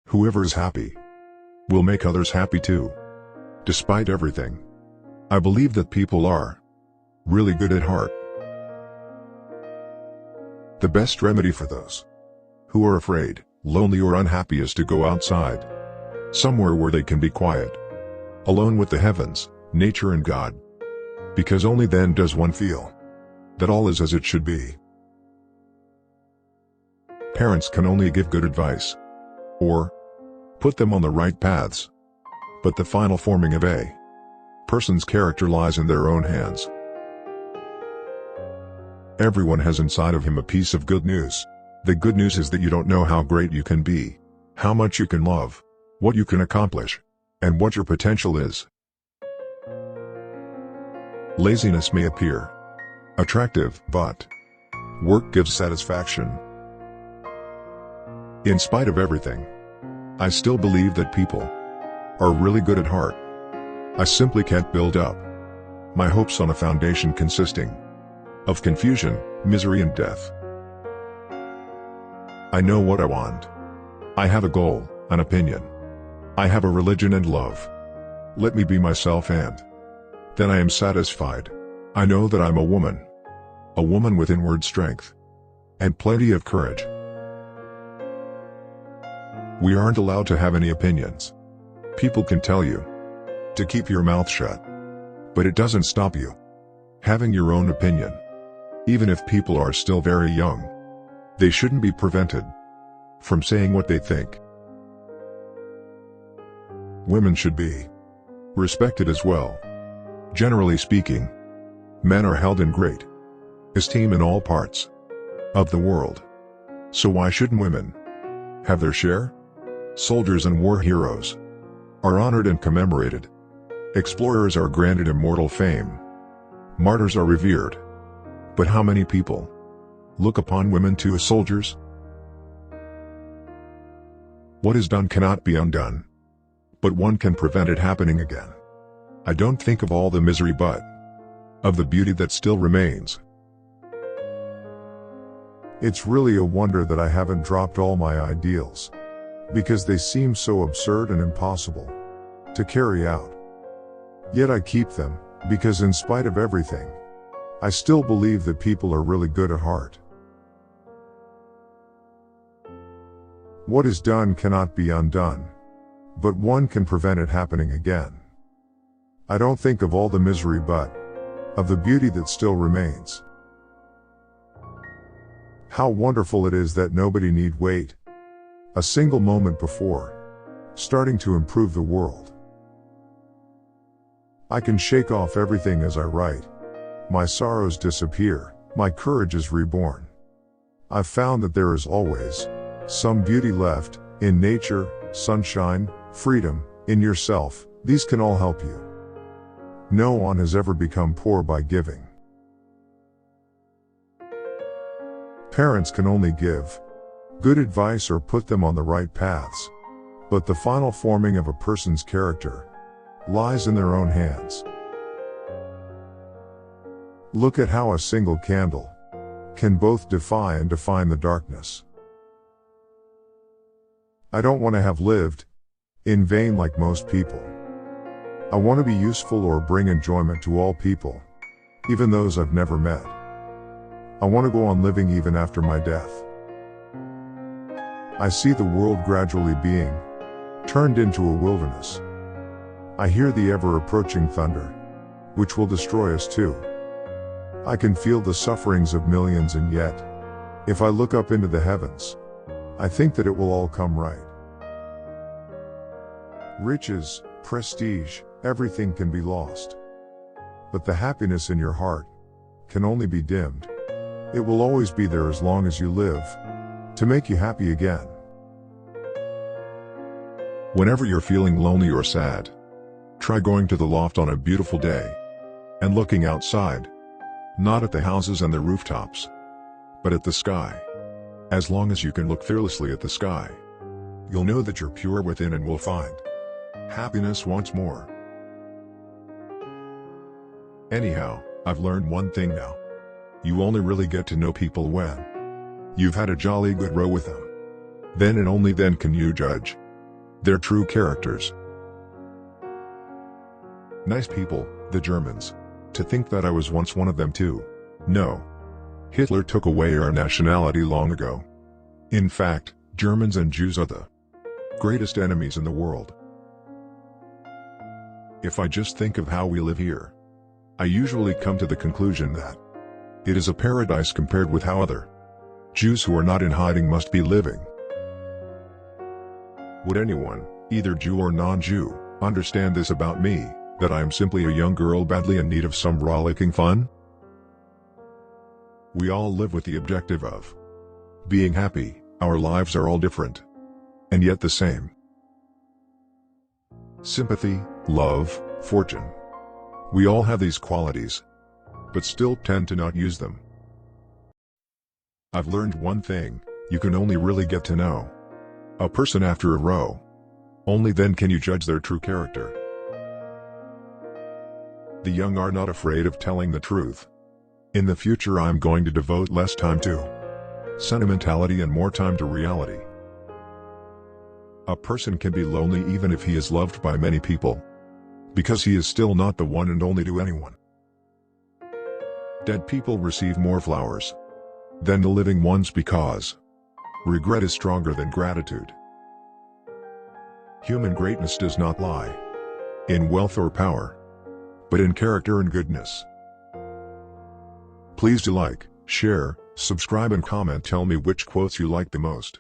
Whoever is happy will make others happy too. Despite everything, I believe that people are really good at heart. The best remedy for those who are afraid, lonely or unhappy is to go outside, somewhere where they can be quiet, alone with the heavens, nature and God. Because only then does one feel that all is as it should be. Parents can only give good advice, or put them on the right paths. But the final forming of a person's character lies in their own hands. Everyone has inside of him a piece of good news. The good news is that you don't know how great you can be, how much you can love, what you can accomplish, and what your potential is. Laziness may appear attractive, but work gives satisfaction. In spite of everything, I still believe that people are really good at heart. I simply can't build up my hopes on a foundation consisting of confusion, misery and death. I know what I want. I have a goal, an opinion. I have a religion and love. Let me be myself and then I am satisfied. I know that I'm a woman with inward strength and plenty of courage. We aren't allowed to have any opinions. People can tell you to keep your mouth shut, but it doesn't stop you having your own opinion. Even if people are still very young, they shouldn't be prevented from saying what they think. Women should be respected as well. Generally speaking, men are held in great esteem in all parts of the world. So why shouldn't women have their share? Soldiers and war heroes are honored and commemorated. Explorers are granted immortal fame. Martyrs are revered. But how many people look upon women too as soldiers? What is done cannot be undone, but one can prevent it happening again. I don't think of all the misery but of the beauty that still remains. It's really a wonder that I haven't dropped all my ideals, because they seem so absurd and impossible to carry out. Yet I keep them, because in spite of everything, I still believe that people are really good at heart. What is done cannot be undone, but one can prevent it happening again. I don't think of all the misery but of the beauty that still remains. How wonderful it is that nobody need wait a single moment before starting to improve the world. I can shake off everything as I write. My sorrows disappear, my courage is reborn. I've found that there is always some beauty left in nature, sunshine, freedom, in yourself. These can all help you. No one has ever become poor by giving. Parents can only give good advice or put them on the right paths, but the final forming of a person's character lies in their own hands. Look at how a single candle can both defy and define the darkness. I don't want to have lived in vain like most people. I want to be useful or bring enjoyment to all people, even those I've never met. I want to go on living even after my death. I see the world gradually being turned into a wilderness. I hear the ever-approaching thunder, which will destroy us too. I can feel the sufferings of millions, and yet, if I look up into the heavens, I think that it will all come right. Riches, prestige, everything can be lost. But the happiness in your heart can only be dimmed. It will always be there as long as you live, to make you happy again. Whenever you're feeling lonely or sad, try going to the loft on a beautiful day and looking outside, not at the houses and the rooftops, but at the sky. As long as you can look fearlessly at the sky, you'll know that you're pure within and will find happiness once more. Anyhow, I've learned one thing now. You only really get to know people when you've had a jolly good row with them. Then and only then can you judge their true characters. Nice people, the Germans. To think that I was once one of them too. No. Hitler took away our nationality long ago. In fact, Germans and Jews are the greatest enemies in the world. If I just think of how we live here, I usually come to the conclusion that it is a paradise compared with how other Jews who are not in hiding must be living. Would anyone, either Jew or non-Jew, understand this about me, that I am simply a young girl badly in need of some rollicking fun? We all live with the objective of being happy. Our lives are all different, and yet the same. Sympathy, love, fortune. We all have these qualities, but still tend to not use them. I've learned one thing: you can only really get to know a person after a row. Only then can you judge their true character. The young are not afraid of telling the truth. In the future I'm going to devote less time to sentimentality and more time to reality. A person can be lonely even if he is loved by many people, because he is still not the one and only to anyone. Dead people receive more flowers than the living ones because regret is stronger than gratitude. Human greatness does not lie in wealth or power, but in character and goodness. Please do like, share, subscribe and comment. Tell me which quotes you like the most.